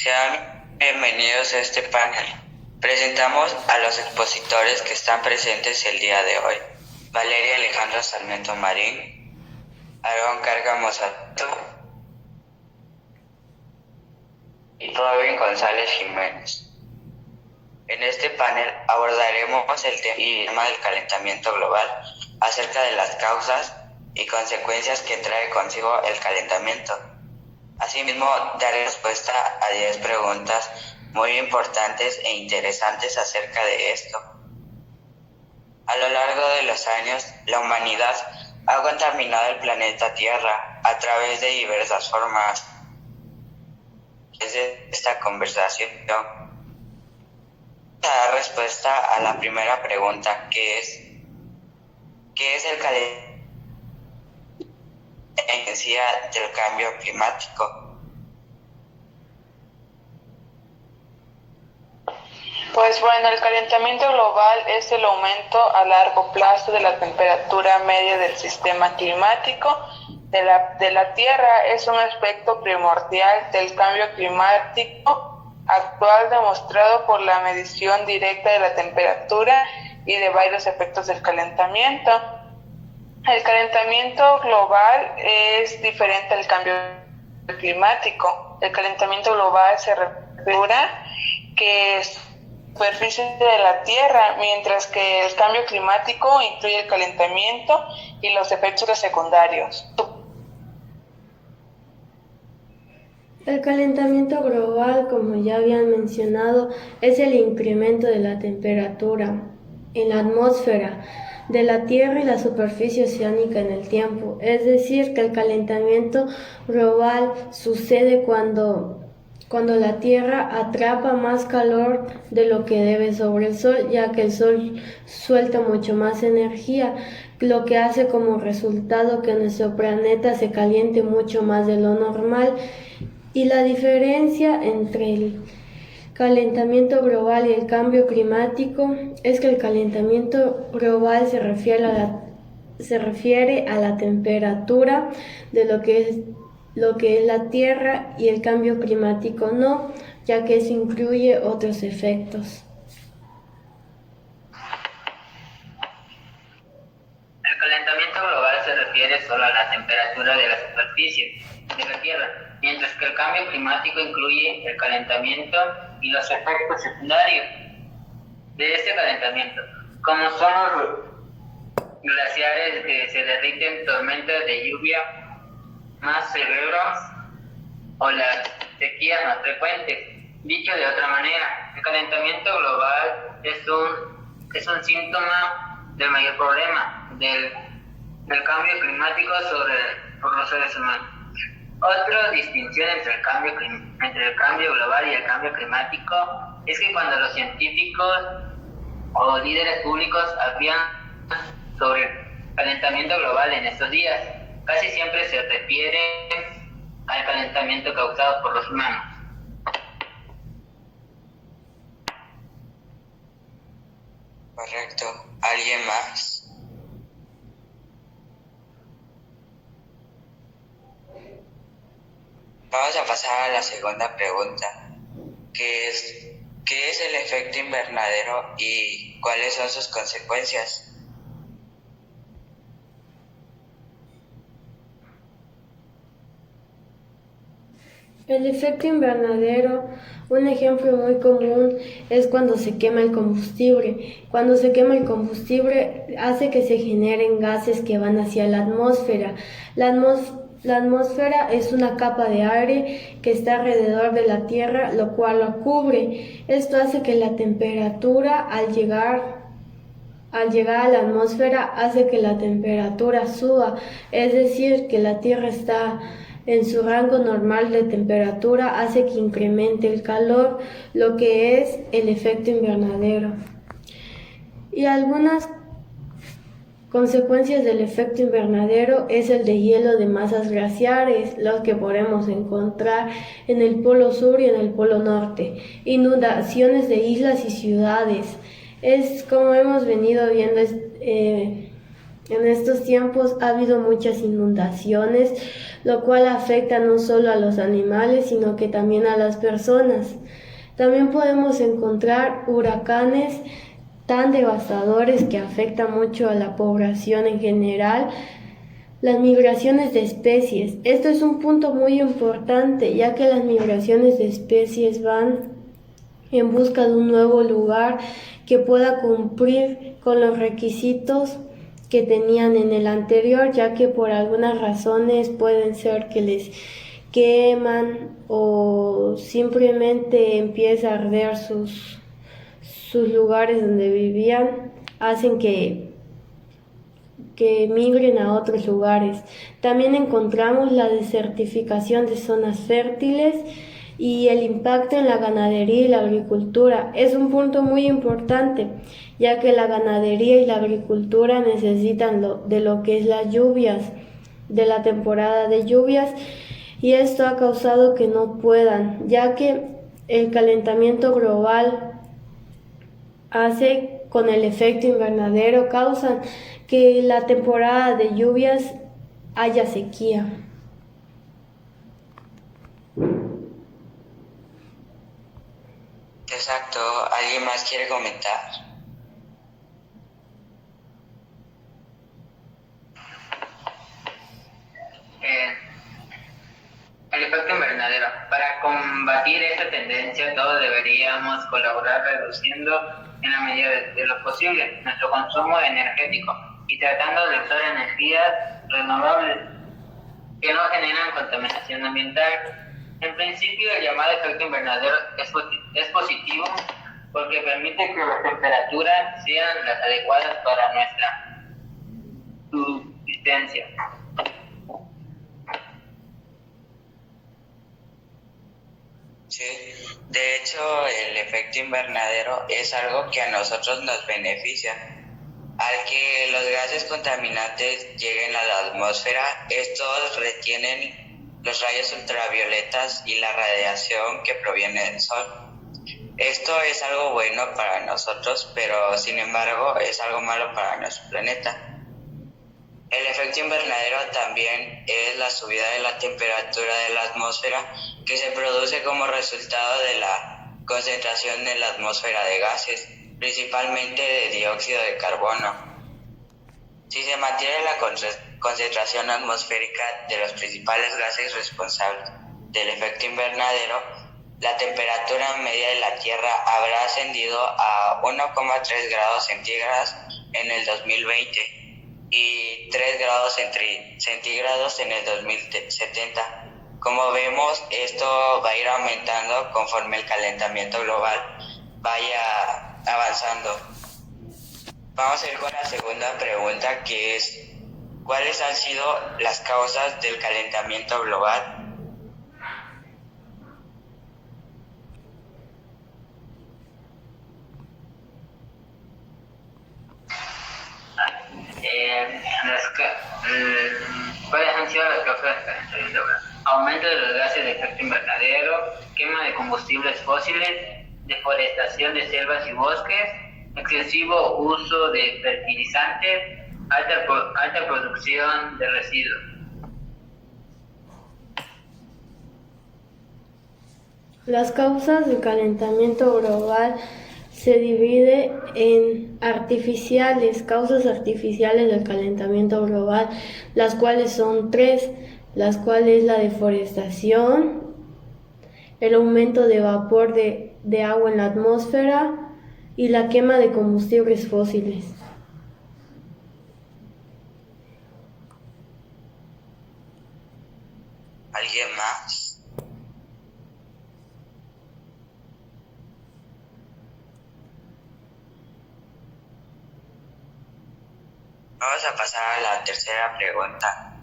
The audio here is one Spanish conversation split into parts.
Sean bienvenidos a este panel. Presentamos a los expositores que están presentes el día de hoy. Valeria Alejandra Sarmiento Marín, Aarón Cárcamo Sato y Robin González Jiménez. En este panel abordaremos el tema del calentamiento global, acerca de las causas y consecuencias que trae consigo el calentamiento. Asimismo, daré respuesta a 10 preguntas muy importantes e interesantes acerca de esto. A lo largo de los años, la humanidad ha contaminado el planeta Tierra a través de diversas formas. Desde esta conversación, dar respuesta a la primera pregunta, que es ¿qué es el calentamiento del cambio climático? Pues bueno, el calentamiento global es el aumento a largo plazo de la temperatura media del sistema climático de la Tierra. Es un aspecto primordial del cambio climático actual, demostrado por la medición directa de la temperatura y de varios efectos del calentamiento. El calentamiento global es diferente al cambio climático. El calentamiento global se refiere que es superficie de la Tierra, mientras que el cambio climático incluye el calentamiento y los efectos secundarios. El calentamiento global, como ya habían mencionado, es el incremento de la temperatura en la atmósfera de la Tierra y la superficie oceánica en el tiempo. Es decir, que el calentamiento global sucede cuando la Tierra atrapa más calor de lo que debe sobre el Sol, ya que el Sol suelta mucho más energía, lo que hace como resultado que nuestro planeta se caliente mucho más de lo normal. Y la diferencia entre el calentamiento global y el cambio climático es que el calentamiento global se refiere a la temperatura de lo que es la Tierra, y el cambio climático no, ya que eso incluye otros efectos. El calentamiento global se refiere solo a la temperatura de la superficie de la Tierra, mientras que el cambio climático incluye el calentamiento y los efectos secundarios de este calentamiento, como son los glaciares que se derriten, tormentas de lluvia más severas o las sequías más frecuentes. Dicho de otra manera, el calentamiento global es un síntoma del mayor problema del cambio climático por los seres humanos. Otra distinción entre el cambio global y el cambio climático es que cuando los científicos o líderes públicos hablan sobre el calentamiento global en estos días, casi siempre se refiere al calentamiento causado por los humanos. Correcto. ¿Alguien más? Vamos a pasar a la segunda pregunta, que es ¿qué es el efecto invernadero y cuáles son sus consecuencias? El efecto invernadero, un ejemplo muy común es cuando se quema el combustible. Cuando se quema el combustible hace que se generen gases que van hacia la atmósfera. La atmósfera es una capa de aire que está alrededor de la Tierra, lo cual lo cubre. Esto hace que la temperatura al llegar a la atmósfera hace que la temperatura suba, es decir, que la Tierra está en su rango normal de temperatura, hace que incremente el calor, lo que es el efecto invernadero. Y algunas consecuencias del efecto invernadero es el de hielo de masas glaciares, los que podemos encontrar en el polo sur y en el polo norte, inundaciones de islas y ciudades. Es como hemos venido viendo En estos tiempos ha habido muchas inundaciones, lo cual afecta no solo a los animales, sino que también a las personas. También podemos encontrar huracanes tan devastadores que afectan mucho a la población en general. Las migraciones de especies. Esto es un punto muy importante, ya que las migraciones de especies van en busca de un nuevo lugar que pueda cumplir con los requisitos que tenían en el anterior, ya que por algunas razones pueden ser que les queman o simplemente empieza a arder sus lugares donde vivían, hacen que migren a otros lugares. También encontramos la desertificación de zonas fértiles y el impacto en la ganadería y la agricultura. Es un punto muy importante, ya que la ganadería y la agricultura necesitan de lo que es las lluvias, de la temporada de lluvias, y esto ha causado que no puedan, ya que el calentamiento global hace con el efecto invernadero, causan que la temporada de lluvias haya sequía. Exacto. ¿Alguien más quiere comentar? El efecto invernadero. Para combatir esta tendencia, todos deberíamos colaborar reduciendo en la medida de lo posible nuestro consumo energético y tratando de usar energías renovables que no generan contaminación ambiental. En principio, el llamado efecto invernadero es positivo porque permite que las temperaturas sean las adecuadas para nuestra subsistencia. Sí, de hecho el efecto invernadero es algo que a nosotros nos beneficia. Al que los gases contaminantes lleguen a la atmósfera, estos retienen los rayos ultravioletas y la radiación que proviene del sol. Esto es algo bueno para nosotros, pero sin embargo es algo malo para nuestro planeta. El efecto invernadero también es la subida de la temperatura de la atmósfera que se produce como resultado de la concentración en la atmósfera de gases, principalmente de dióxido de carbono. Si se mantiene la concentración atmosférica de los principales gases responsables del efecto invernadero, la temperatura media de la Tierra habrá ascendido a 1,3 grados centígrados en el 2020 y 3 grados centígrados en el 2070. Como vemos, esto va a ir aumentando conforme el calentamiento global vaya avanzando. Vamos a ir con la segunda pregunta, que es: ¿cuáles han sido las causas del calentamiento global? ¿Cuáles han sido las causas del calentamiento global? Aumento de los gases de efecto invernadero, quema de combustibles fósiles, deforestación de selvas y bosques, excesivo uso de fertilizantes, alta producción de residuos. Las causas del calentamiento global se divide en causas artificiales del calentamiento global, las cuales son tres, las cuales la deforestación, el aumento de vapor de agua en la atmósfera y la quema de combustibles fósiles. ¿Alguien más? Vamos a pasar a la tercera pregunta,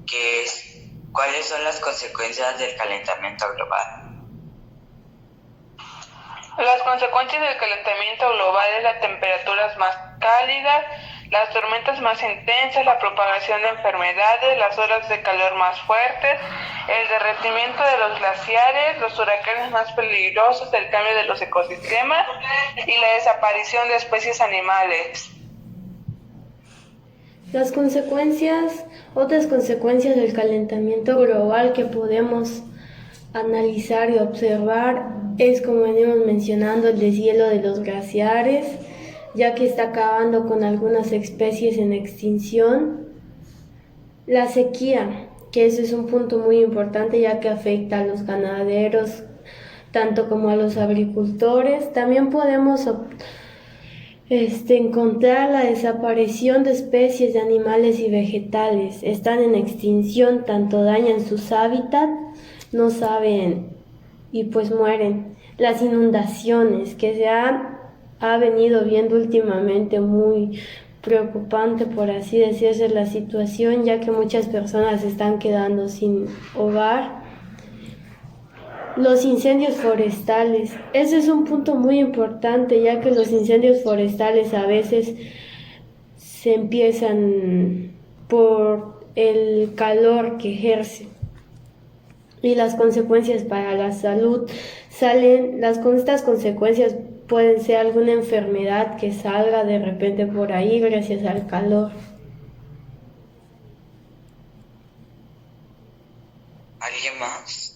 que es: ¿cuáles son las consecuencias del calentamiento global? Las consecuencias del calentamiento global es las temperaturas más cálidas, las tormentas más intensas, la propagación de enfermedades, las olas de calor más fuertes, el derretimiento de los glaciares, los huracanes más peligrosos, el cambio de los ecosistemas y la desaparición de especies animales. Otras consecuencias del calentamiento global que podemos analizar y observar es, como venimos mencionando, el deshielo de los glaciares, ya que está acabando con algunas especies en extinción. La sequía, que ese es un punto muy importante ya que afecta a los ganaderos, tanto como a los agricultores. También podemos encontrar la desaparición de especies de animales y vegetales. Están en extinción, tanto dañan sus hábitats, no saben y pues mueren. Las inundaciones que ha venido viendo últimamente muy preocupante, por así decirse, la situación, ya que muchas personas se están quedando sin hogar. Los incendios forestales. Ese es un punto muy importante, ya que los incendios forestales a veces se empiezan por el calor que ejerce y las consecuencias para la salud salen. Estas consecuencias pueden ser alguna enfermedad que salga de repente por ahí gracias al calor. ¿Alguien más?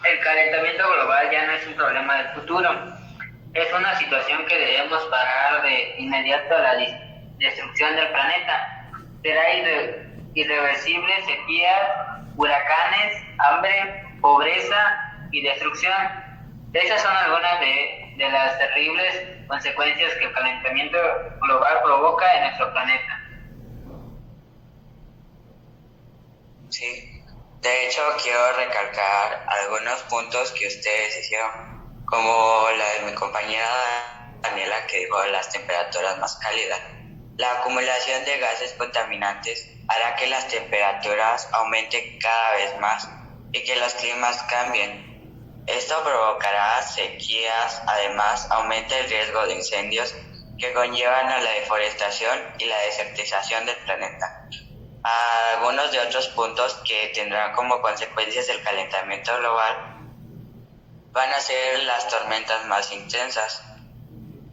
El calentamiento global ya no es un problema del futuro, es una situación que debemos parar de inmediato la destrucción del planeta. Será irreversible sequías, huracanes, hambre, pobreza y destrucción. Esas son algunas de las terribles consecuencias que el calentamiento global provoca en nuestro planeta. Sí. De hecho, quiero recalcar algunos puntos que ustedes hicieron, como la de mi compañera Daniela, que dijo las temperaturas más cálidas. La acumulación de gases contaminantes hará que las temperaturas aumenten cada vez más y que los climas cambien. Esto provocará sequías, además aumenta el riesgo de incendios que conllevan a la deforestación y la desertización del planeta. Algunos de otros puntos que tendrán como consecuencias el calentamiento global van a ser las tormentas más intensas.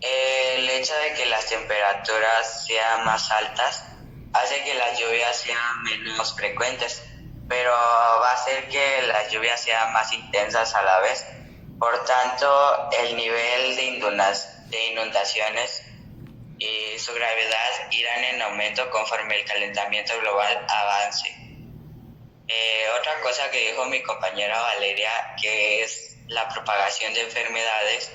El hecho de que las temperaturas sean más altas hace que las lluvias sean menos frecuentes, pero va a hacer que las lluvias sean más intensas a la vez. Por tanto, el nivel de inundaciones y su gravedad irán en aumento conforme el calentamiento global avance. Otra cosa que dijo mi compañera Valeria, que es la propagación de enfermedades,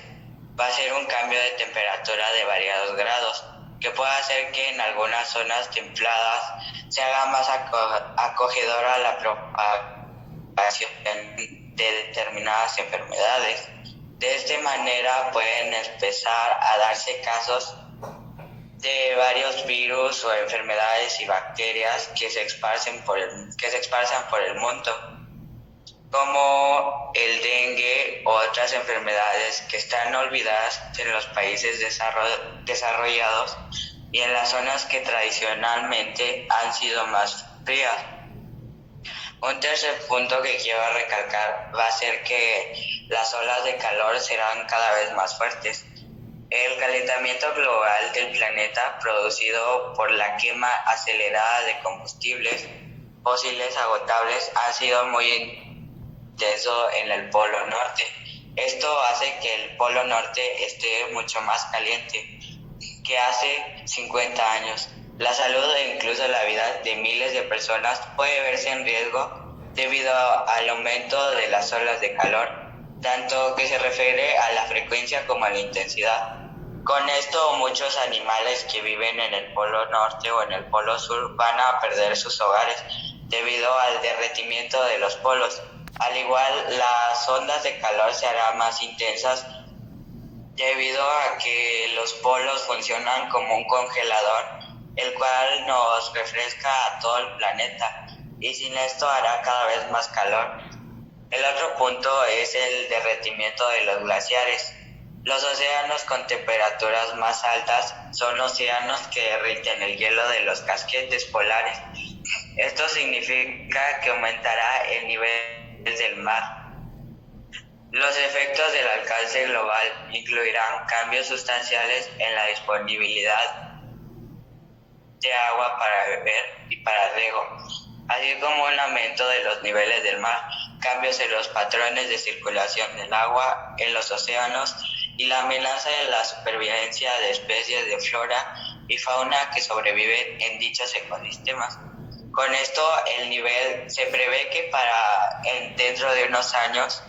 va a ser un cambio de temperatura de variados grados, que puede hacer que en algunas zonas templadas se haga más acogedora la propagación de determinadas enfermedades. De esta manera pueden empezar a darse casos de varios virus o enfermedades y bacterias que se esparzan por el mundo, como el dengue u otras enfermedades que están olvidadas en los países desarrollados y en las zonas que tradicionalmente han sido más frías. Un tercer punto que quiero recalcar va a ser que las olas de calor serán cada vez más fuertes. El calentamiento global del planeta, producido por la quema acelerada de combustibles fósiles agotables, ha sido muy intenso en el Polo Norte. Esto hace que el Polo Norte esté mucho más caliente que hace 50 años. La salud e incluso la vida de miles de personas puede verse en riesgo debido al aumento de las olas de calor, tanto que se refiere a la frecuencia como a la intensidad. Con esto, muchos animales que viven en el Polo Norte o en el Polo Sur van a perder sus hogares debido al derretimiento de los polos. Al igual, las ondas de calor se harán más intensas debido a que los polos funcionan como un congelador, el cual nos refresca a todo el planeta, y sin esto hará cada vez más calor. El otro punto es el derretimiento de los glaciares. Los océanos con temperaturas más altas son océanos que derriten el hielo de los casquetes polares. Esto significa que aumentará el nivel del mar. Los efectos del alcance global incluirán cambios sustanciales en la disponibilidad de agua para beber y para riego, así como un aumento de los niveles del mar, cambios en los patrones de circulación del agua en los océanos y la amenaza de la supervivencia de especies de flora y fauna que sobreviven en dichos ecosistemas. Con esto, se prevé que dentro de unos años,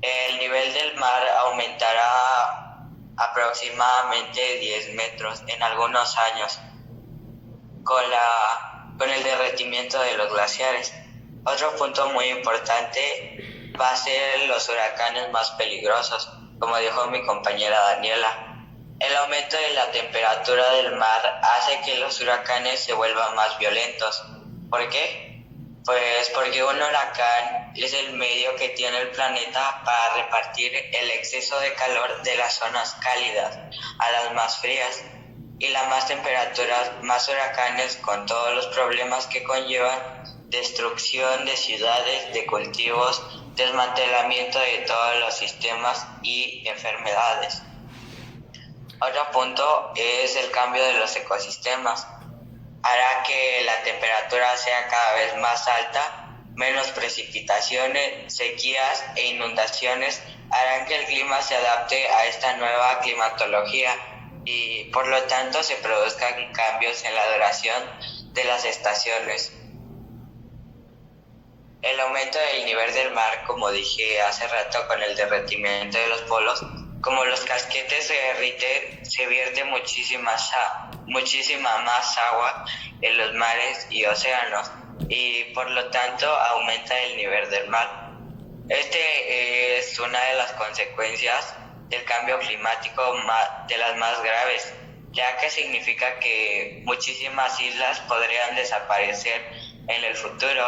el nivel del mar aumentará aproximadamente 10 metros en algunos años con el derretimiento de los glaciares. Otro punto muy importante va a ser los huracanes más peligrosos, como dijo mi compañera Daniela. El aumento de la temperatura del mar hace que los huracanes se vuelvan más violentos. ¿Por qué? Pues porque un huracán es el medio que tiene el planeta para repartir el exceso de calor de las zonas cálidas a las más frías. Y las más temperaturas, más huracanes, con todos los problemas que conllevan: destrucción de ciudades, de cultivos, desmantelamiento de todos los sistemas y enfermedades. Otro punto es el cambio de los ecosistemas. Hará que la temperatura sea cada vez más alta, menos precipitaciones, sequías e inundaciones harán que el clima se adapte a esta nueva climatología y por lo tanto se produzcan cambios en la duración de las estaciones. El aumento del nivel del mar, como dije hace rato con el derretimiento de los polos, como los casquetes se derriten, se vierte muchísima más agua en los mares y océanos y por lo tanto aumenta el nivel del mar. Este es una de las consecuencias del cambio climático de las más graves, ya que significa que muchísimas islas podrían desaparecer en el futuro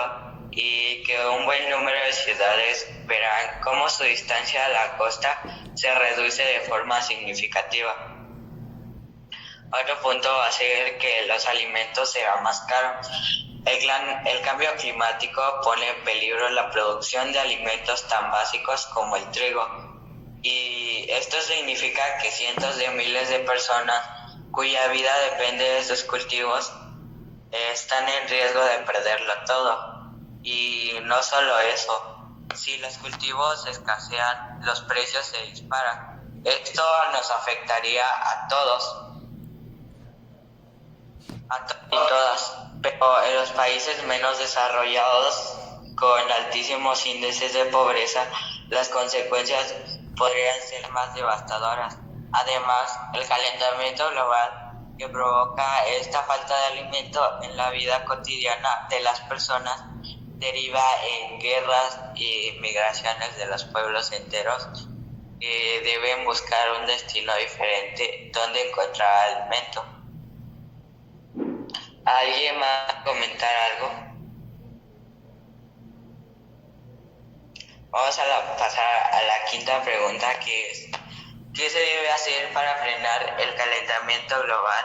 y que un buen número de ciudades verán cómo su distancia a la costa se reduce de forma significativa. Otro punto va a ser que los alimentos serán más caros. El cambio climático pone en peligro la producción de alimentos tan básicos como el trigo. Y esto significa que cientos de miles de personas cuya vida depende de sus cultivos están en riesgo de perderlo todo. Y no solo eso, si los cultivos escasean, los precios se disparan. Esto nos afectaría a todos y todas, pero en los países menos desarrollados, con altísimos índices de pobreza, las consecuencias podrían ser más devastadoras. Además, el calentamiento global que provoca esta falta de alimento en la vida cotidiana de las personas deriva en guerras y migraciones de los pueblos enteros que deben buscar un destino diferente donde encontrar alimento. ¿Alguien más va a comentar algo? Vamos a pasar a la quinta pregunta, que es: ¿qué se debe hacer para frenar el calentamiento global?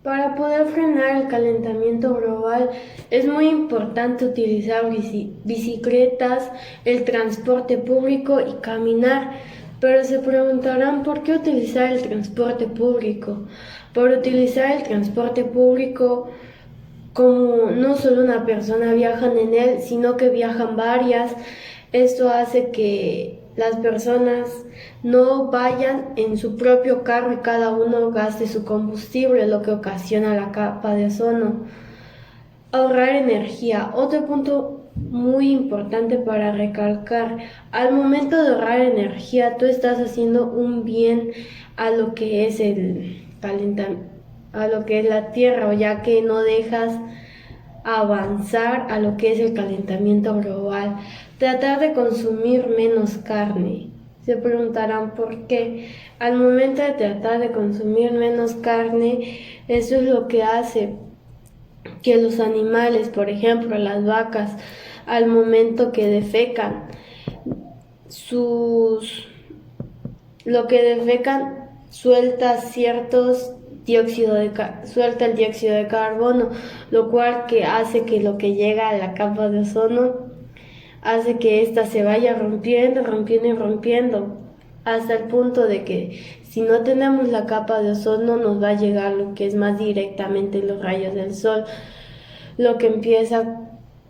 Para poder frenar el calentamiento global es muy importante utilizar bicicletas, el transporte público y caminar. Pero se preguntarán por qué utilizar el transporte público. Por utilizar el transporte público, como no solo una persona viaja en él, sino que viajan varias, esto hace que las personas no vayan en su propio carro y cada uno gaste su combustible, lo que ocasiona la capa de ozono. Ahorrar energía. Otro punto muy importante para recalcar: al momento de ahorrar energía, tú estás haciendo un bien a lo que es a lo que es la tierra, ya que no dejas avanzar a lo que es el calentamiento global. Tratar de consumir menos carne. Se preguntarán por qué. Al momento de tratar de consumir menos carne, eso es lo que hace que los animales, por ejemplo las vacas, al momento que defecan, lo que defecan suelta ciertos suelta el dióxido de carbono, lo cual que hace que lo que llega a la capa de ozono hace que ésta se vaya rompiendo, hasta el punto de que si no tenemos la capa de ozono nos va a llegar lo que es más directamente los rayos del sol, lo que empieza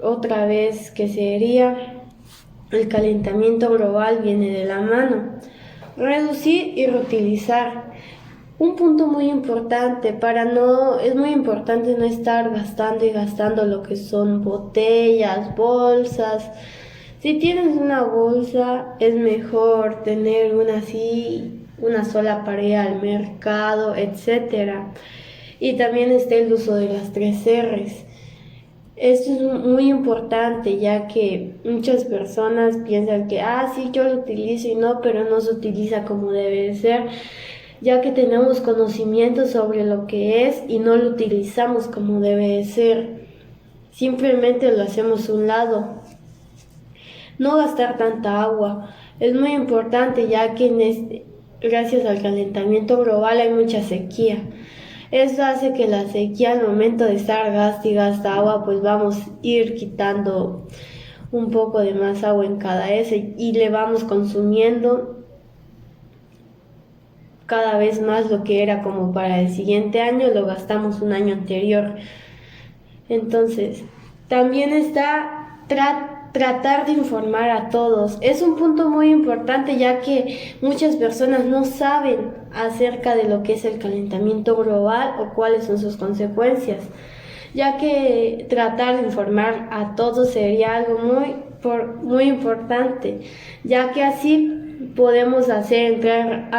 otra vez que sería el calentamiento global viene de la mano. Reducir y reutilizar. Un punto muy importante es muy importante no estar gastando lo que son botellas, bolsas. Si tienes una bolsa, es mejor tener una sola para ir al mercado, etc. Y también está el uso de las 3 R's. Esto es muy importante, ya que muchas personas piensan que, sí, yo lo utilizo y no, pero no se utiliza como debe de ser, ya que tenemos conocimiento sobre lo que es y no lo utilizamos como debe de ser. Simplemente lo hacemos a un lado. No gastar tanta agua. Es muy importante, ya que gracias al calentamiento global hay mucha sequía. Eso hace que la sequía, al momento de estar gasta y gasta agua, pues vamos a ir quitando un poco de más agua en cada y le vamos consumiendo cada vez más lo que era como para el siguiente año, lo gastamos un año anterior. Entonces, también está tratar de informar a todos. Es un punto muy importante, ya que muchas personas no saben acerca de lo que es el calentamiento global o cuáles son sus consecuencias, ya que tratar de informar a todos sería algo muy importante, ya que así podemos hacer entrar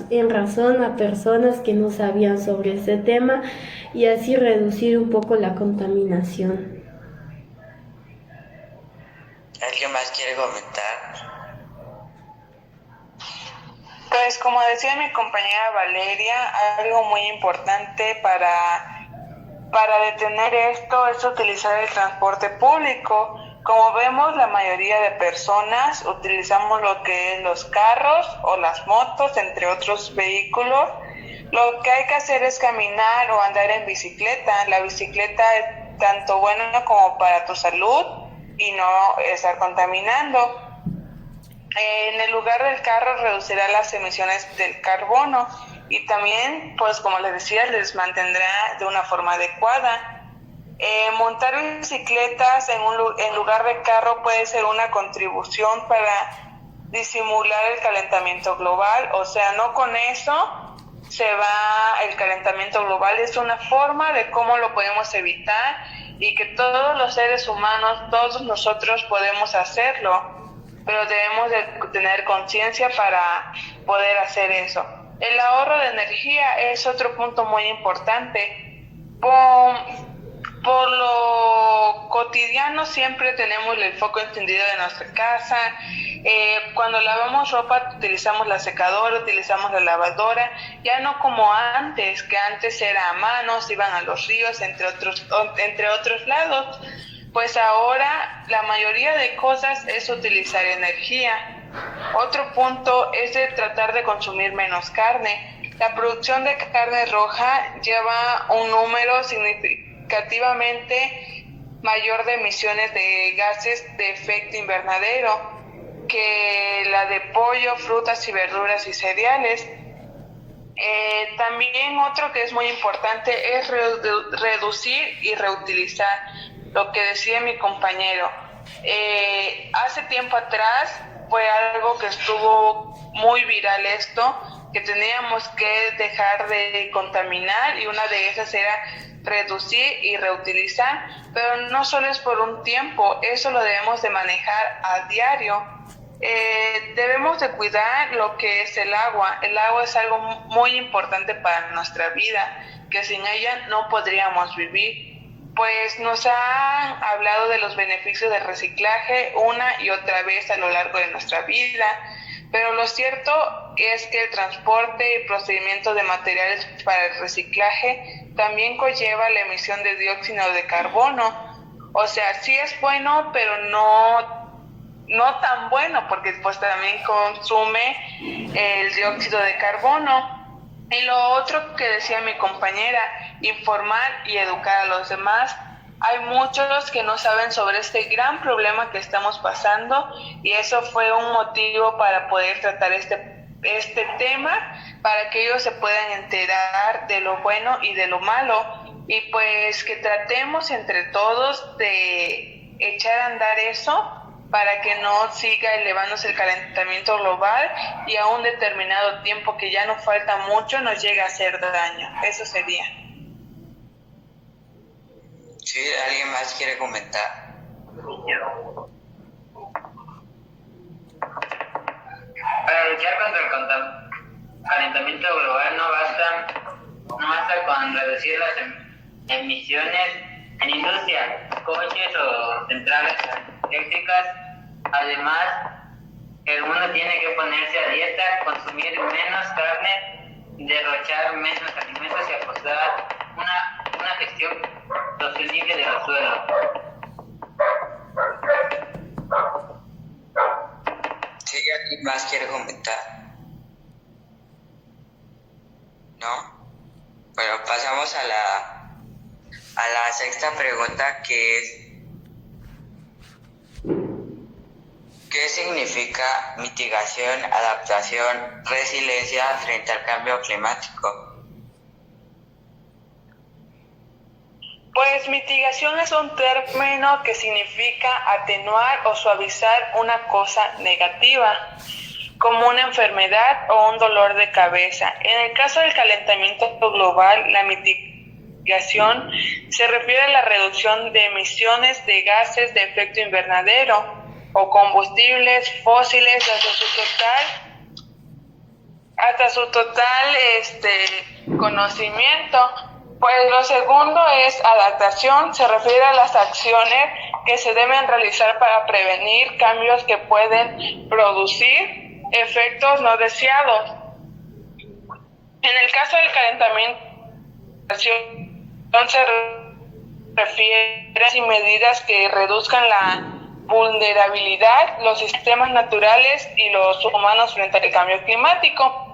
en razón a personas que no sabían sobre este tema y así reducir un poco la contaminación. ¿Alguien más quiere comentar? Pues como decía mi compañera Valeria, algo muy importante para detener esto es utilizar el transporte público. Como vemos, la mayoría de personas utilizamos lo que es los carros o las motos, entre otros vehículos. Lo que hay que hacer es caminar o andar en bicicleta. La bicicleta es tanto buena como para tu salud y no estar contaminando. En el lugar del carro reducirá las emisiones del carbono y también, pues como les decía, les mantendrá de una forma adecuada. Montar bicicletas en lugar de carro puede ser una contribución para disimular el calentamiento global, o sea, no con eso se va el calentamiento global, es una forma de cómo lo podemos evitar y que todos los seres humanos, todos nosotros podemos hacerlo, pero debemos de tener conciencia para poder hacer eso. El ahorro de energía es otro punto muy importante. Por lo cotidiano siempre tenemos el foco encendido de nuestra casa. Cuando lavamos ropa utilizamos la secadora, utilizamos la lavadora, ya no como antes, que antes era a mano, se iban a los ríos, entre otros lados. Pues ahora la mayoría de cosas es utilizar energía. Otro punto es de tratar de consumir menos carne. La producción de carne roja lleva un número significativamente mayor de emisiones de gases de efecto invernadero que la de pollo, frutas y verduras y cereales. También otro que es muy importante es reducir y reutilizar, lo que decía mi compañero. Hace tiempo atrás fue algo que estuvo muy viral esto, que teníamos que dejar de contaminar y una de esas era reducir y reutilizar, pero no solo es por un tiempo, eso lo debemos de manejar a diario. Debemos de cuidar lo que es el agua. El agua es algo muy importante para nuestra vida, que sin ella no podríamos vivir. Pues nos han hablado de los beneficios del reciclaje una y otra vez a lo largo de nuestra vida, pero lo cierto es que el transporte y procedimiento de materiales para el reciclaje también conlleva la emisión de dióxido de carbono. O sea, sí es bueno, pero no tan bueno, porque pues también consume el dióxido de carbono. Y lo otro que decía mi compañera, informar y educar a los demás. Hay muchos que no saben sobre este gran problema que estamos pasando y eso fue un motivo para poder tratar este tema, para que ellos se puedan enterar de lo bueno y de lo malo, y pues que tratemos entre todos de echar a andar eso para que no siga elevándose el calentamiento global y a un determinado tiempo que ya no falta mucho nos llegue a hacer daño. Eso sería. ¿Sí? ¿Alguien más quiere comentar? Para luchar contra el calentamiento global no basta con reducir las emisiones en industria, coches o centrales eléctricas. Además, el mundo tiene que ponerse a dieta, consumir menos carne, derrochar menos alimentos y apostar una gestión sostenible de los suelos. ¿Sí? ¿Alguien más quiere comentar? ¿No? Bueno, pasamos a la sexta pregunta, que es ¿qué significa mitigación, adaptación, resiliencia frente al cambio climático? Pues mitigación es un término que significa atenuar o suavizar una cosa negativa, como una enfermedad o un dolor de cabeza. En el caso del calentamiento global, la mitigación se refiere a la reducción de emisiones de gases de efecto invernadero o combustibles fósiles hasta su total conocimiento. Pues lo segundo es adaptación, se refiere a las acciones que se deben realizar para prevenir cambios que pueden producir efectos no deseados. En el caso del calentamiento, se refiere a medidas que reduzcan la vulnerabilidad, los sistemas naturales y los humanos frente al cambio climático.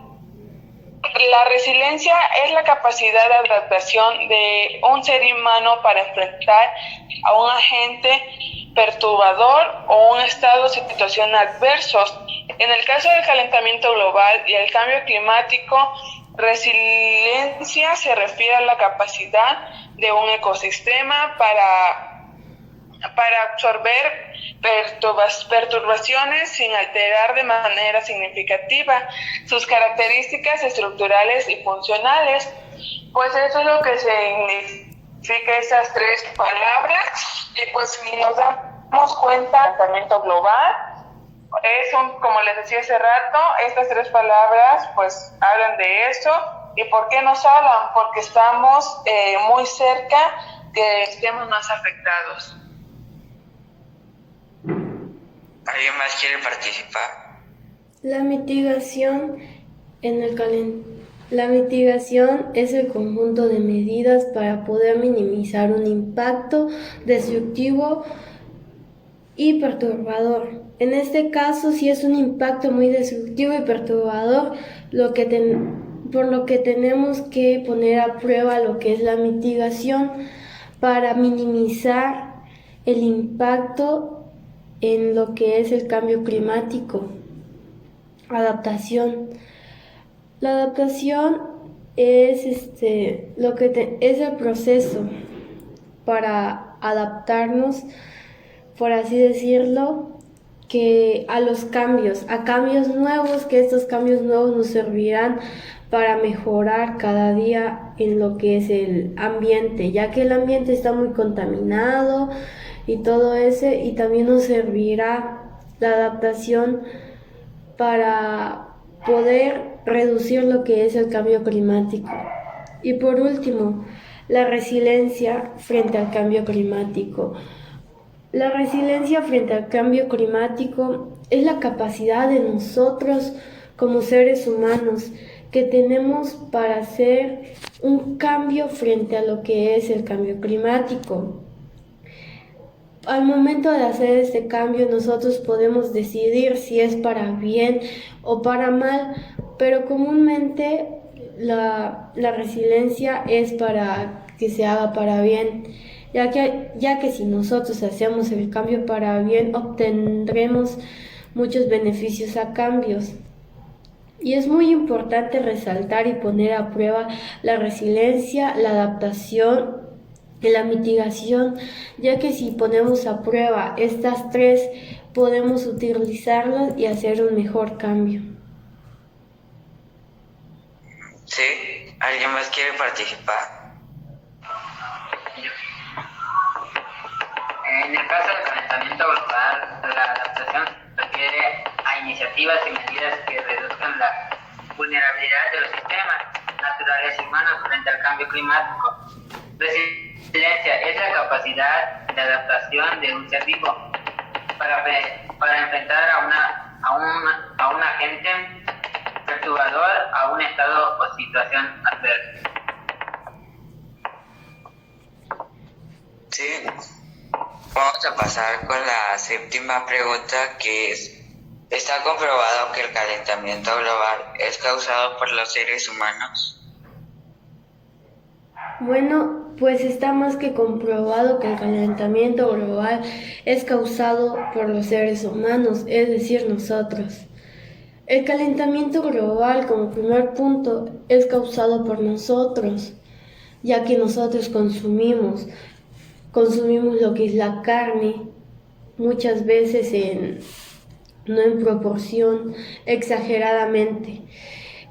La resiliencia es la capacidad de adaptación de un ser humano para enfrentar a un agente perturbador o un estado de situación adversos. En el caso del calentamiento global y el cambio climático, resiliencia se refiere a la capacidad de un ecosistema para absorber perturbaciones sin alterar de manera significativa sus características estructurales y funcionales. Pues eso es lo que significa esas tres palabras. Y pues si nos damos cuenta, calentamiento global como les decía hace rato, estas tres palabras pues hablan de eso. ¿Y por qué nos hablan? Porque estamos muy cerca que estemos más afectados. ¿Alguien más quiere participar? La mitigación La mitigación es el conjunto de medidas para poder minimizar un impacto destructivo y perturbador. En este caso, si es un impacto muy destructivo y perturbador, por lo que tenemos que poner a prueba lo que es la mitigación para minimizar el impacto en lo que es el cambio climático. Adaptación. La adaptación es es el proceso para adaptarnos, por así decirlo, que a cambios nuevos, que estos cambios nuevos nos servirán para mejorar cada día en lo que es el ambiente, ya que el ambiente está muy contaminado y todo eso, y también nos servirá la adaptación para poder reducir lo que es el cambio climático. Y por último, la resiliencia frente al cambio climático. La resiliencia frente al cambio climático es la capacidad de nosotros como seres humanos que tenemos para hacer un cambio frente a lo que es el cambio climático. Al momento de hacer este cambio, nosotros podemos decidir si es para bien o para mal, pero comúnmente la resiliencia es para que se haga para bien, ya que si nosotros hacemos el cambio para bien, obtendremos muchos beneficios a cambios. Y es muy importante resaltar y poner a prueba la resiliencia, la adaptación y la mitigación, ya que si ponemos a prueba estas tres, podemos utilizarlas y hacer un mejor cambio. Sí, ¿alguien más quiere participar? En el caso del calentamiento global, la adaptación refiere a iniciativas y medidas que reduzcan la vulnerabilidad de los sistemas naturales y humanos frente al cambio climático. Resiliencia es la capacidad de adaptación de un ser vivo para enfrentar a un agente perturbador, a un estado o situación adversa. Sí, vamos a pasar con la séptima pregunta, que es: ¿está comprobado que el calentamiento global es causado por los seres humanos? Bueno, pues está más que comprobado que el calentamiento global es causado por los seres humanos, es decir, nosotros. El calentamiento global, como primer punto, es causado por nosotros, ya que nosotros consumimos lo que es la carne, muchas veces no en proporción, exageradamente.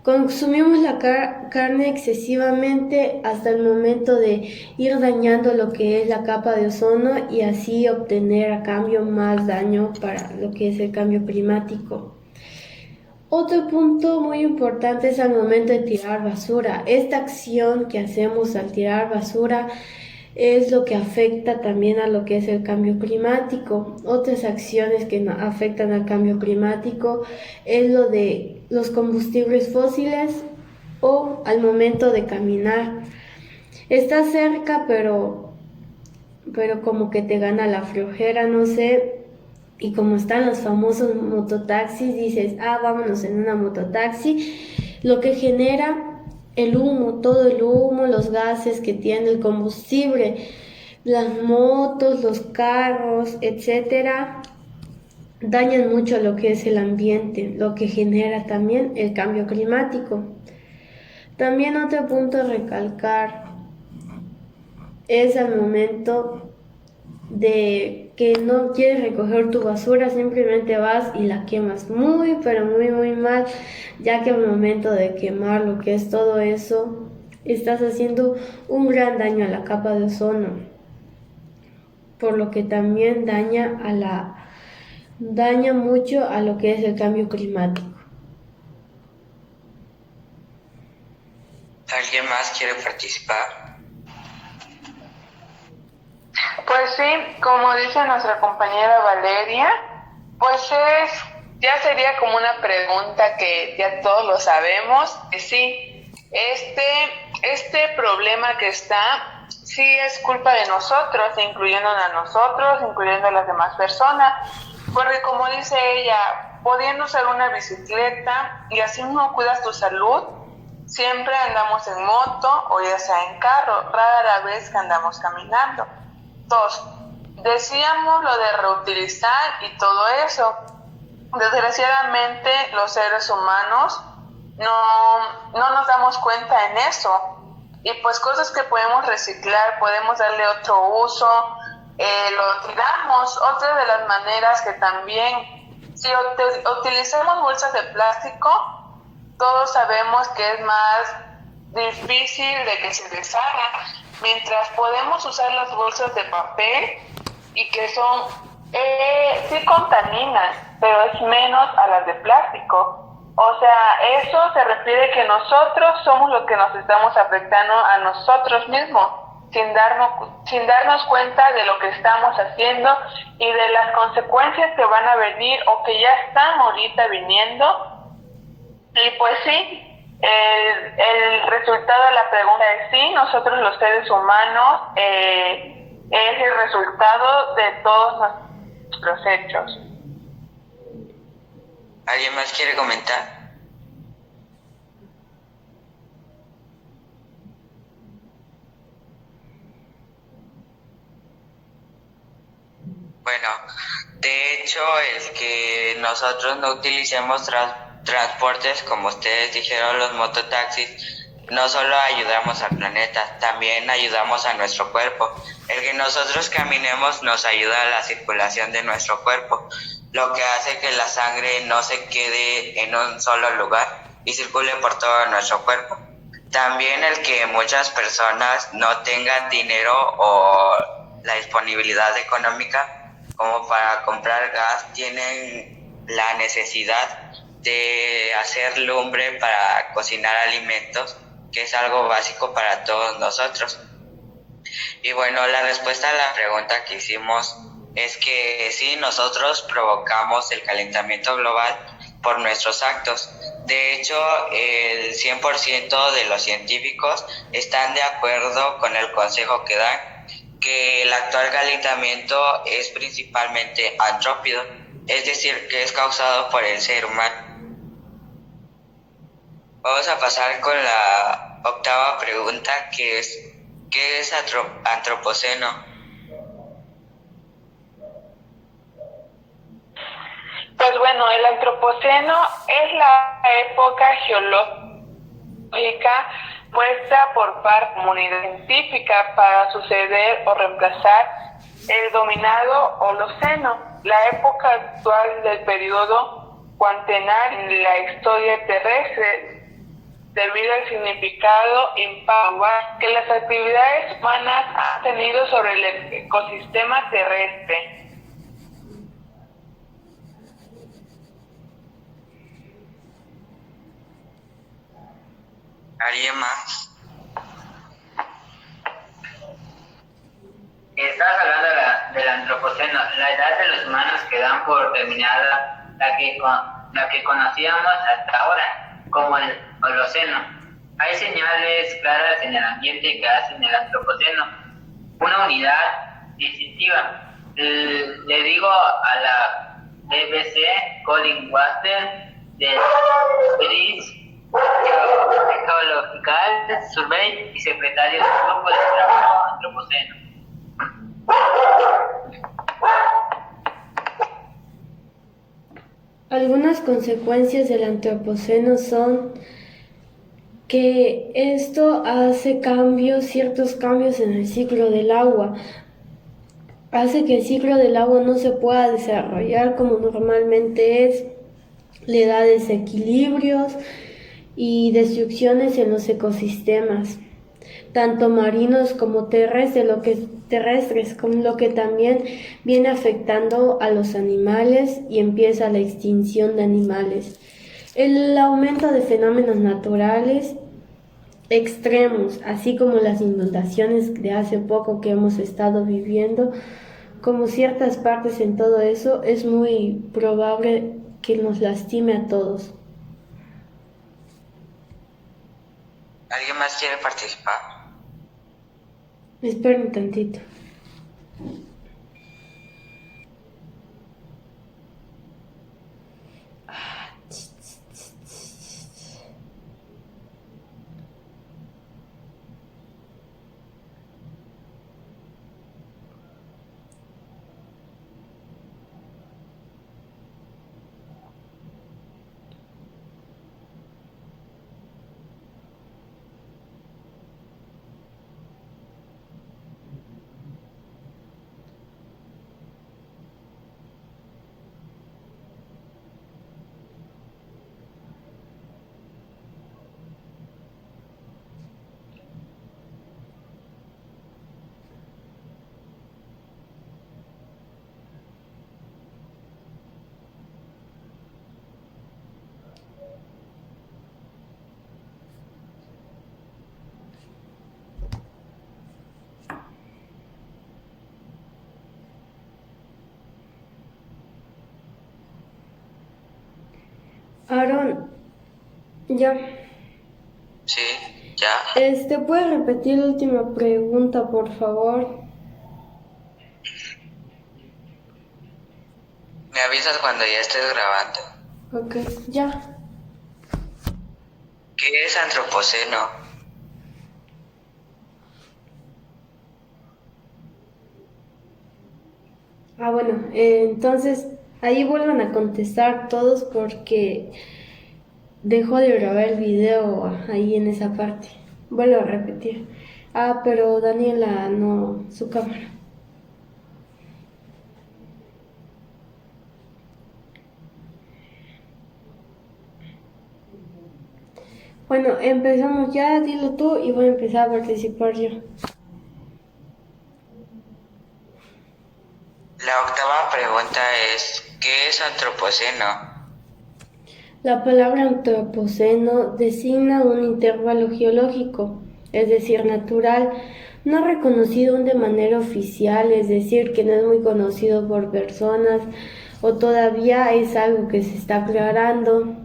Consumimos la carne excesivamente hasta el momento de ir dañando lo que es la capa de ozono y así obtener a cambio más daño para lo que es el cambio climático. Otro punto muy importante es al momento de tirar basura. Esta acción que hacemos al tirar basura es lo que afecta también a lo que es el cambio climático. Otras acciones que afectan al cambio climático es lo de los combustibles fósiles o al momento de caminar. Está cerca, pero como que te gana la flojera, no sé. Y como están los famosos mototaxis, dices, vámonos en una mototaxi, lo que genera el humo, todo el humo, los gases que tiene el combustible, las motos, los carros, etcétera, dañan mucho lo que es el ambiente, lo que genera también el cambio climático. También otro punto a recalcar es al momento de que no quieres recoger tu basura, simplemente vas y la quemas muy, pero muy, muy mal, ya que al momento de quemar lo que es todo eso, estás haciendo un gran daño a la capa de ozono, por lo que también daña mucho a lo que es el cambio climático. ¿Alguien más quiere participar? Pues sí, como dice nuestra compañera Valeria, pues ya sería como una pregunta que ya todos lo sabemos, que sí, este problema que está, sí es culpa de nosotros, incluyéndonos a nosotros, incluyendo a las demás personas, porque como dice ella, pudiendo usar una bicicleta y así uno cuida tu salud, siempre andamos en moto o ya sea en carro, rara vez que andamos caminando. 2. Decíamos lo de reutilizar y todo eso. Desgraciadamente los seres humanos no nos damos cuenta en eso. Y pues cosas que podemos reciclar, podemos darle otro uso, lo tiramos. Otra de las maneras que también, si utilizamos bolsas de plástico, todos sabemos que es más difícil de que se deshaga. Mientras podemos usar las bolsas de papel y que sí contaminan, pero es menos a las de plástico. O sea, eso se refiere que nosotros somos los que nos estamos afectando a nosotros mismos, sin darnos cuenta de lo que estamos haciendo y de las consecuencias que van a venir o que ya están ahorita viniendo. Y pues sí, el resultado de la pregunta es sí, nosotros los seres humanos es el resultado de todos nuestros hechos. ¿Alguien más quiere comentar? Bueno, de hecho, el que nosotros no utilicemos transportes, como ustedes dijeron, los mototaxis, no solo ayudamos al planeta, también ayudamos a nuestro cuerpo. El que nosotros caminemos nos ayuda a la circulación de nuestro cuerpo, lo que hace que la sangre no se quede en un solo lugar y circule por todo nuestro cuerpo. También el que muchas personas no tengan dinero o la disponibilidad económica como para comprar gas, tienen la necesidad de hacer lumbre para cocinar alimentos, que es algo básico para todos nosotros. Y bueno, la respuesta a la pregunta que hicimos es que sí, nosotros provocamos el calentamiento global por nuestros actos. De hecho, el 100% de los científicos están de acuerdo con el consejo que dan, que el actual calentamiento es principalmente antrópico, es decir, que es causado por el ser humano. Vamos a pasar con la octava pregunta, que es ¿qué es antropoceno? Pues bueno, el antropoceno es la época geológica puesta por parte de la comunidad científica para suceder o reemplazar el dominado Holoceno, la época actual del periodo cuaternario en la historia terrestre, debido al significado impacto que las actividades humanas han tenido sobre el ecosistema terrestre. ¿Alguien más? Estás hablando del antropoceno, la edad de los humanos que dan por terminada la que conocíamos hasta ahora, como el Holoceno. Hay señales claras en el ambiente que hacen el antropoceno una unidad distintiva. Le digo a la BBC Colin Waster del British Geological Survey y secretario del Grupo de Trabajo Antropoceno. Algunas consecuencias del antropoceno son que esto hace ciertos cambios en el ciclo del agua. Hace que el ciclo del agua no se pueda desarrollar como normalmente es. Le da desequilibrios y destrucciones en los ecosistemas, tanto marinos como terrestres, con lo que también viene afectando a los animales y empieza la extinción de animales. El aumento de fenómenos naturales extremos, así como las inundaciones de hace poco que hemos estado viviendo, como ciertas partes en todo eso, es muy probable que nos lastime a todos. ¿Alguien más quiere participar? Espera un tantito. Aaron, ya. Sí, ya. ¿Puedes repetir la última pregunta, por favor? Me avisas cuando ya estés grabando. Ok, ya. ¿Qué es antropoceno? Bueno, entonces ahí vuelvan a contestar todos porque dejó de grabar el video ahí en esa parte. Vuelvo a repetir. Pero Daniela no, su cámara. Bueno, empezamos ya, dilo tú y voy a empezar a participar yo. La octava pregunta es, ¿qué es antropoceno? La palabra antropoceno designa un intervalo geológico, es decir, natural, no reconocido aún de manera oficial, es decir, que no es muy conocido por personas o todavía es algo que se está aclarando.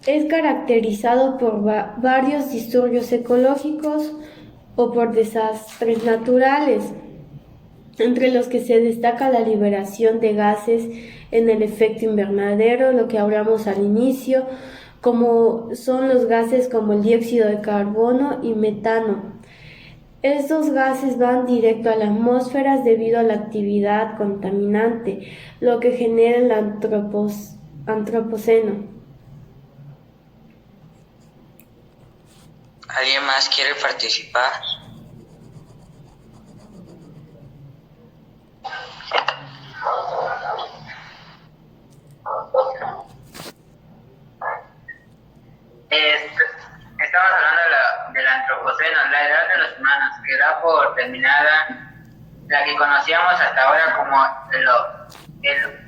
Es caracterizado por varios disturbios ecológicos o por desastres naturales, entre los que se destaca la liberación de gases en el efecto invernadero, lo que hablamos al inicio, como son los gases como el dióxido de carbono y metano. Estos gases van directo a la atmósfera debido a la actividad contaminante, lo que genera el antropoceno. ¿Alguien más quiere participar? Estamos hablando del antropoceno, la edad de los humanos, que da por terminada la que conocíamos hasta ahora como el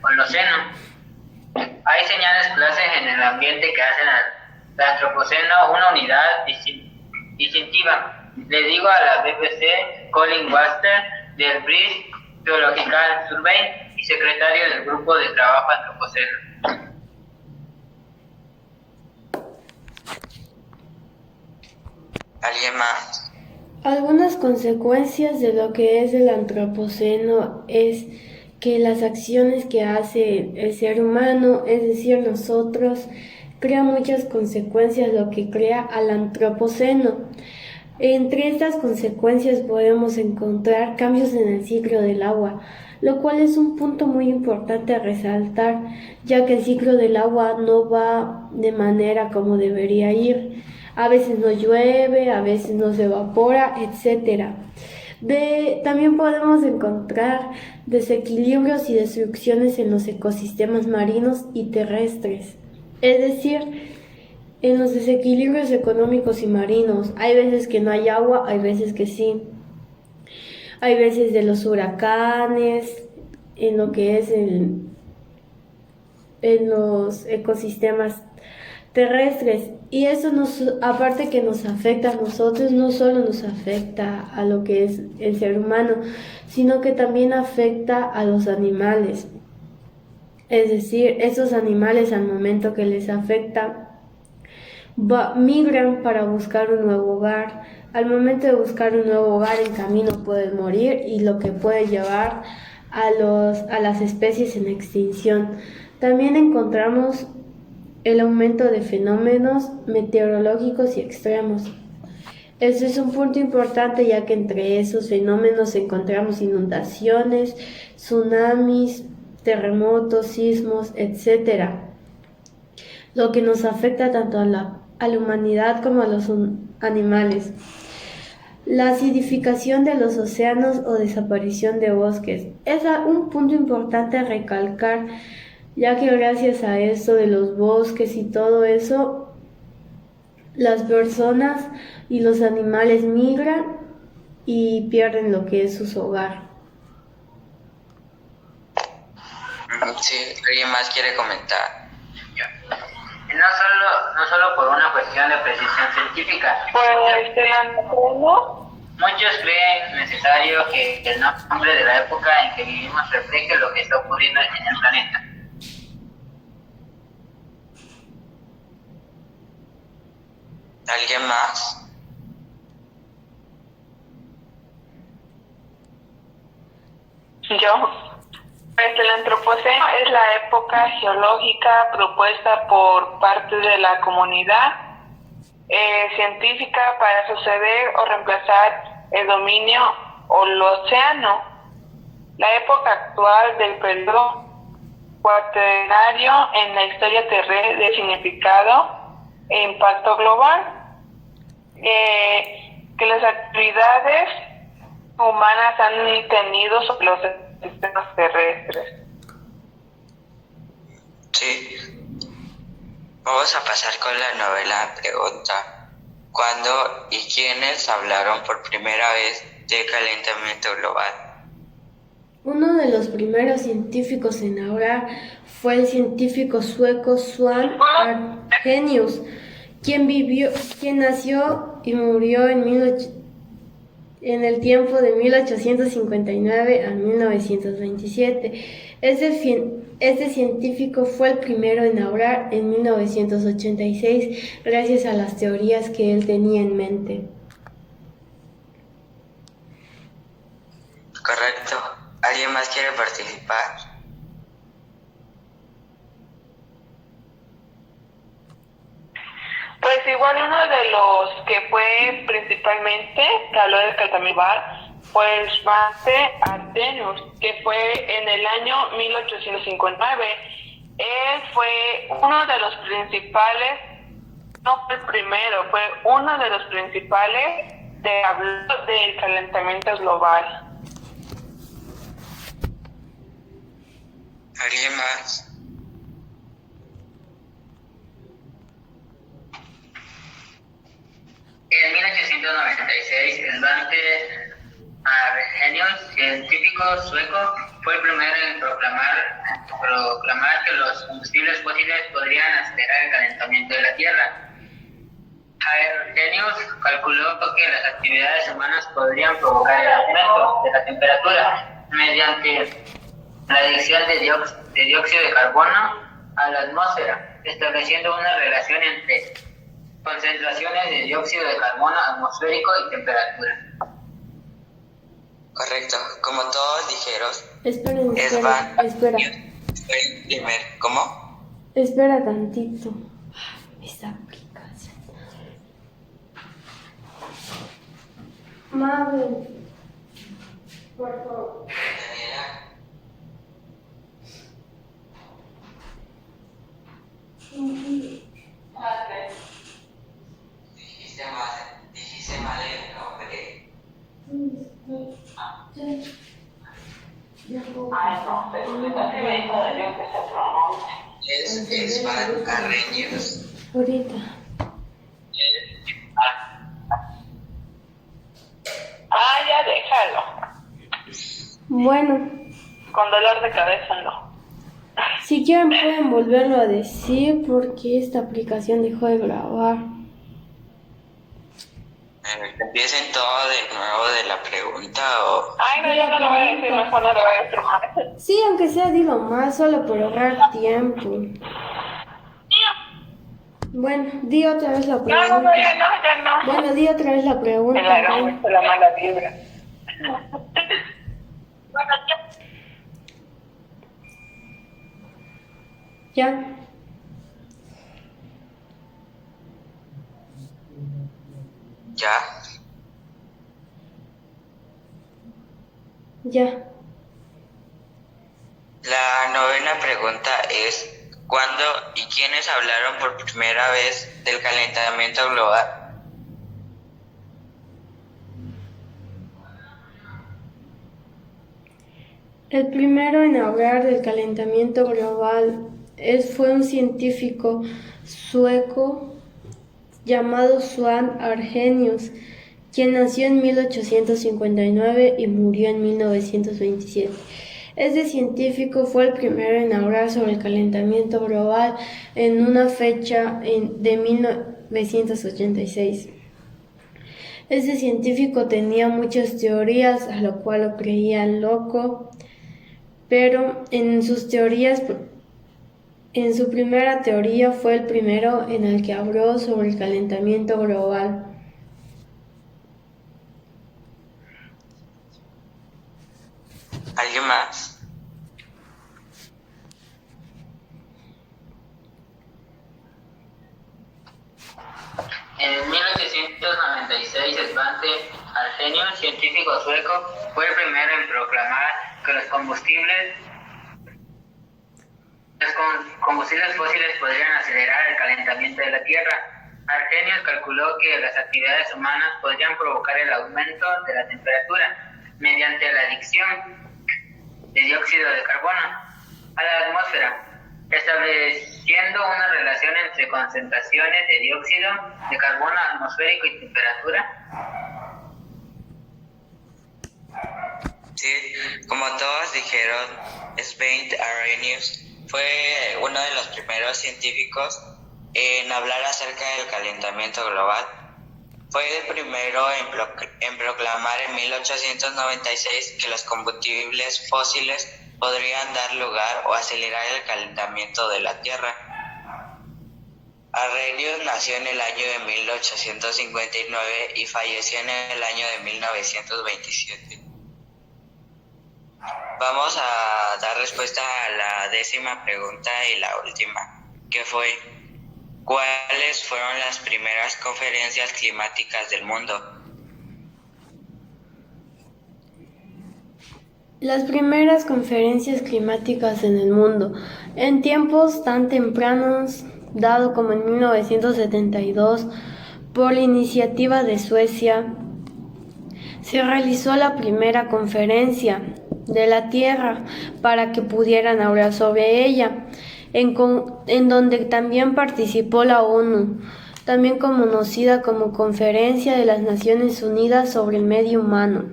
Holoceno. Hay señales clases en el ambiente que hacen al antropoceno una unidad distintiva. Le digo a la BBC Colin Waster del British Geological Survey y secretario del Grupo de Trabajo Antropoceno. ¿Alguien más? Algunas consecuencias de lo que es el antropoceno es que las acciones que hace el ser humano, es decir, nosotros, crea muchas consecuencias, lo que crea al antropoceno. Entre estas consecuencias podemos encontrar cambios en el ciclo del agua, lo cual es un punto muy importante a resaltar, ya que el ciclo del agua no va de manera como debería ir. A veces no llueve, a veces no se evapora, etc. También podemos encontrar desequilibrios y destrucciones en los ecosistemas marinos y terrestres. Es decir, en los desequilibrios económicos y marinos, hay veces que no hay agua, hay veces que sí. Hay veces de los huracanes, en lo que es en los ecosistemas terrestres, y eso aparte que nos afecta a nosotros, no solo nos afecta a lo que es el ser humano, sino que también afecta a los animales. Es decir, esos animales al momento que les afecta, migran para buscar un nuevo hogar. Al momento de buscar un nuevo hogar, en camino pueden morir, y lo que puede llevar a las especies en extinción. También encontramos el aumento de fenómenos meteorológicos y extremos. Este es un punto importante, ya que entre esos fenómenos encontramos inundaciones, tsunamis, terremotos, sismos, etc., lo que nos afecta tanto a la humanidad como a los animales. La acidificación de los océanos o desaparición de bosques es un punto importante a recalcar, ya que gracias a eso de los bosques y todo eso, las personas y los animales migran y pierden lo que es su hogar. Sí, ¿alguien más quiere comentar? No solo por una cuestión de precisión científica. Muchos creen necesario que el nombre de la época en que vivimos refleje lo que está ocurriendo en el planeta. ¿Alguien más? Yo. El antropoceno es la época geológica propuesta por parte de la comunidad científica para suceder o reemplazar el dominio o el océano. La época actual del periodo cuaternario en la historia terrestre de significado e impacto global, que las actividades humanas han tenido sobre los sistemas terrestres. Sí. Vamos a pasar con la novela pregunta. ¿Cuándo y quiénes hablaron por primera vez del calentamiento global? Uno de los primeros científicos en hablar fue el científico sueco Swan Arrhenius, quien nació y murió en el tiempo de 1859 a 1927. Este científico fue el primero en hablar en 1986 gracias a las teorías que él tenía en mente. Correcto. ¿Alguien más quiere participar? Pues igual uno de los que fue principalmente, que habló del calentamiento global, fue Svante Arrhenius, que fue en el año 1859. Él fue uno de los principales, no fue el primero, fue uno de los principales de hablar del calentamiento global. ¿Alguien más? En 1896, Svante Arrhenius, científico sueco, fue el primero en proclamar que los combustibles fósiles podrían acelerar el calentamiento de la Tierra. Arrhenius calculó que las actividades humanas podrían provocar el aumento de la temperatura mediante la adición de dióxido de carbono a la atmósfera, estableciendo una relación entre concentraciones de dióxido de carbono atmosférico y temperatura. Correcto. Como todos dijeron, Espera. fue el primer. ¿Cómo? Espera tantito. Esa aplicación. Mabel, por favor. Daniela. Dijiste mal el nombre. Es Van Arrhenius. Ahorita. Ya déjalo. Bueno, Con dolor de cabeza no. si quieren pueden volverlo a decir porque esta aplicación dejó de grabar. Empiecen todo de nuevo de la pregunta o... No, ya no lo voy a decir, mejor no lo voy a decir más. Sí, aunque sea dilo más, solo por ahorrar tiempo. Bueno, di otra vez la pregunta. Ya no. Bueno, di otra vez la pregunta. Me larga mucho la mala vibra. Ya. Ya. Ya. La novena pregunta es, ¿cuándo y quiénes hablaron por primera vez del calentamiento global? El primero en hablar del calentamiento global fue un científico sueco llamado Swan Arrhenius, quien nació en 1859 y murió en 1927. Este científico fue el primero en hablar sobre el calentamiento global en una fecha de 1986. Este científico tenía muchas teorías, a lo cual lo creían loco, pero en su primera teoría fue el primero en el que habló sobre el calentamiento global. ¿Alguien más? En 1896, Svante Arrhenius, científico sueco, fue el primero en proclamar que los combustibles fósiles podrían acelerar el calentamiento de la Tierra. Arrhenius calculó que las actividades humanas podrían provocar el aumento de la temperatura mediante la adición de dióxido de carbono a la atmósfera, estableciendo una relación entre concentraciones de dióxido de carbono atmosférico y temperatura. Sí, como todos dijeron, Svein Arrhenius fue uno de los primeros científicos en hablar acerca del calentamiento global. Fue el primero en proclamar en 1896 que los combustibles fósiles podrían dar lugar o acelerar el calentamiento de la Tierra. Arrhenius nació en el año de 1859 y falleció en el año de 1927. Vamos a dar respuesta a la 10ª pregunta y la última, que fue: ¿cuáles fueron las primeras conferencias climáticas del mundo? Las primeras conferencias climáticas en el mundo, en tiempos tan tempranos, dado como en 1972, por la iniciativa de Suecia, se realizó la primera conferencia de la Tierra para que pudieran hablar sobre ella, en donde también participó la ONU, también conocida como Conferencia de las Naciones Unidas sobre el Medio Humano.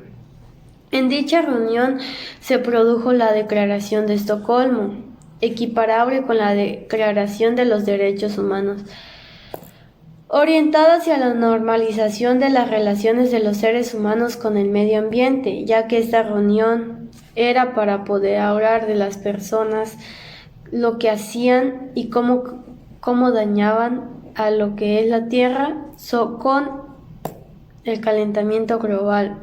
En dicha reunión se produjo la Declaración de Estocolmo, equiparable con la Declaración de los Derechos Humanos, orientada hacia la normalización de las relaciones de los seres humanos con el medio ambiente, ya que esta reunión era para poder hablar de las personas, lo que hacían y cómo dañaban a lo que es la Tierra con el calentamiento global.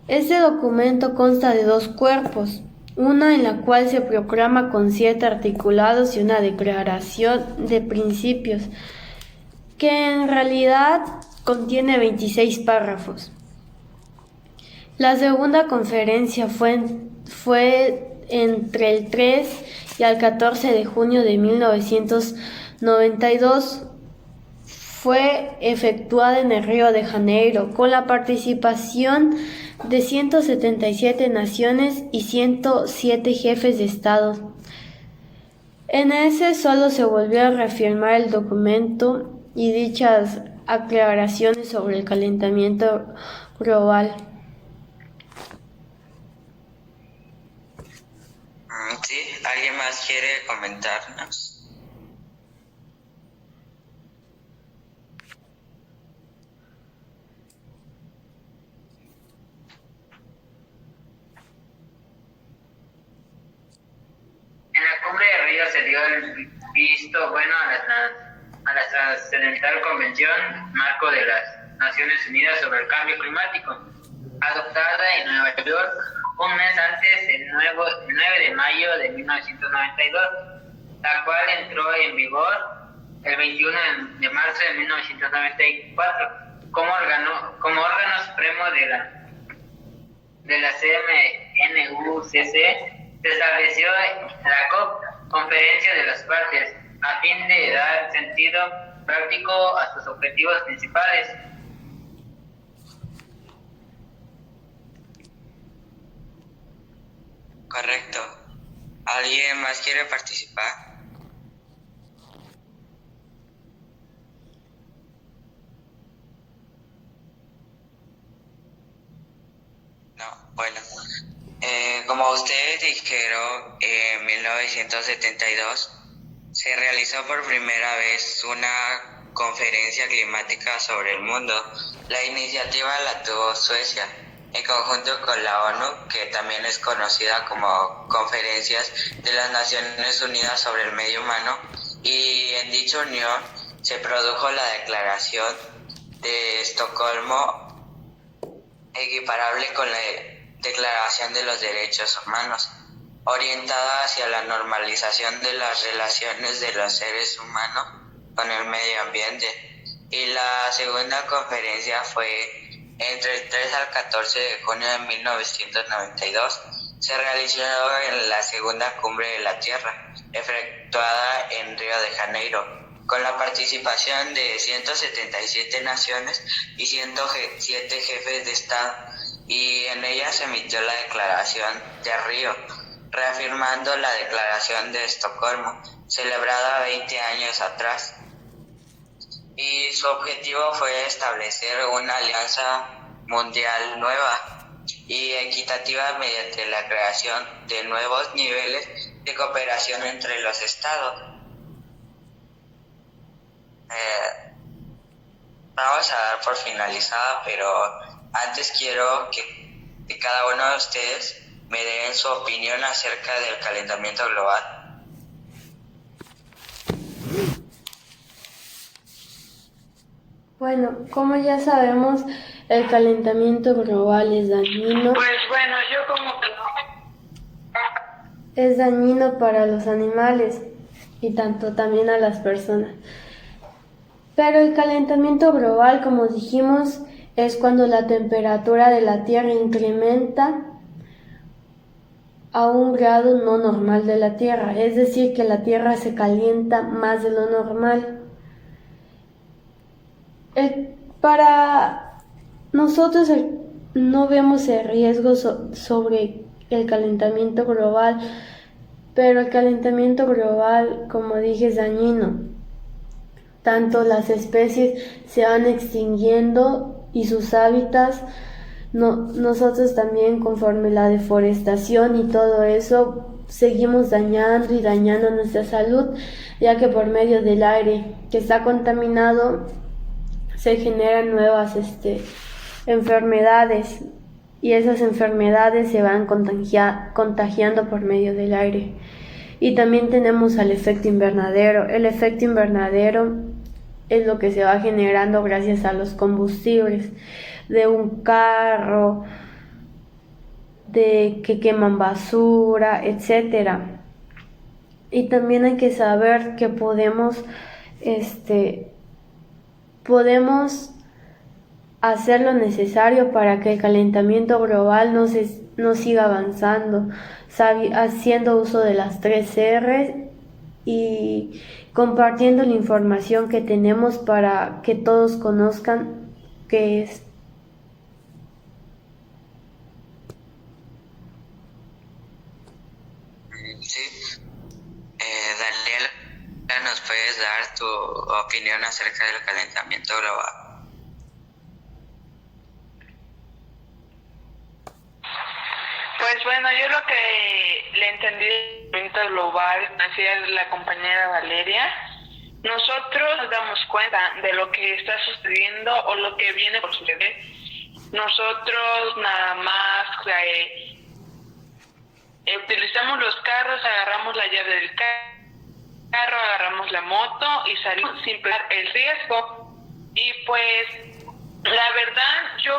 Este documento consta de 2 cuerpos, una en la cual se proclama con 7 articulados y una declaración de principios, que en realidad contiene 26 párrafos. La segunda conferencia fue entre el 3 y el 14 de junio de 1992. Fue efectuada en el Río de Janeiro, con la participación de 177 naciones y 107 jefes de Estado. En ese solo se volvió a reafirmar el documento y dichas aclaraciones sobre el calentamiento global. Sí, ¿alguien más quiere comentarnos? En la cumbre de Río se dio el visto bueno a la trascendental Convención Marco de las Naciones Unidas sobre el Cambio Climático, adoptada en Nueva York un mes antes, el 9 de mayo de 1992, la cual entró en vigor el 21 de marzo de 1994 como órgano supremo de la CMNUCC. Se estableció la COP, Conferencia de las Partes, a fin de dar sentido práctico a sus objetivos principales. Correcto. ¿Alguien más quiere participar? No, bueno. Como ustedes dijeron, en 1972 se realizó por primera vez una conferencia climática sobre el mundo. La iniciativa la tuvo Suecia, en conjunto con la ONU, que también es conocida como Conferencias de las Naciones Unidas sobre el Medio Humano, y en dicha unión se produjo la Declaración de Estocolmo, equiparable con la Declaración de los Derechos Humanos, orientada hacia la normalización de las relaciones de los seres humanos con el medio ambiente. Y la segunda conferencia fue entre el 3 al 14 de junio de 1992. se realizó en la segunda cumbre de la Tierra, efectuada en Río de Janeiro, con la participación de 177 naciones y 107 jefes de Estado, y en ella se emitió la Declaración de Río, reafirmando la Declaración de Estocolmo, celebrada 20 años atrás. Y su objetivo fue establecer una alianza mundial nueva y equitativa mediante la creación de nuevos niveles de cooperación entre los estados. Vamos a dar por finalizada, pero antes quiero que cada uno de ustedes me den su opinión acerca del calentamiento global. Bueno, como ya sabemos, el calentamiento global es dañino. Pues bueno, yo como que Es dañino para los animales y tanto también a las personas. Pero el calentamiento global, como dijimos, es cuando la temperatura de la Tierra incrementa a un grado no normal de la Tierra, es decir, que la Tierra se calienta más de lo normal. Para nosotros no vemos el riesgo sobre el calentamiento global, pero el calentamiento global, como dije, es dañino. Tanto las especies se van extinguiendo y sus hábitats, nosotros también, conforme la deforestación y todo eso, seguimos dañando y dañando nuestra salud, ya que por medio del aire que está contaminado se generan nuevas enfermedades, y esas enfermedades se van contagiando por medio del aire. Y también tenemos al efecto invernadero. El efecto invernadero es lo que se va generando gracias a los combustibles de un carro, de que queman basura, etcétera. Y también hay que saber que podemos hacer lo necesario para que el calentamiento global no siga avanzando, haciendo uso de las 3 R y compartiendo la información que tenemos para que todos conozcan qué es. Sí. Daniela, ¿nos puedes dar tu opinión acerca del calentamiento global? Pues bueno, yo lo que le entendí del calentamiento global, decía la compañera Valeria, nosotros nos damos cuenta de lo que está sucediendo o lo que viene por suceder. Nosotros nada más utilizamos los carros, agarramos la llave del carro, agarramos la moto y salimos sin pensar el riesgo. Y pues la verdad yo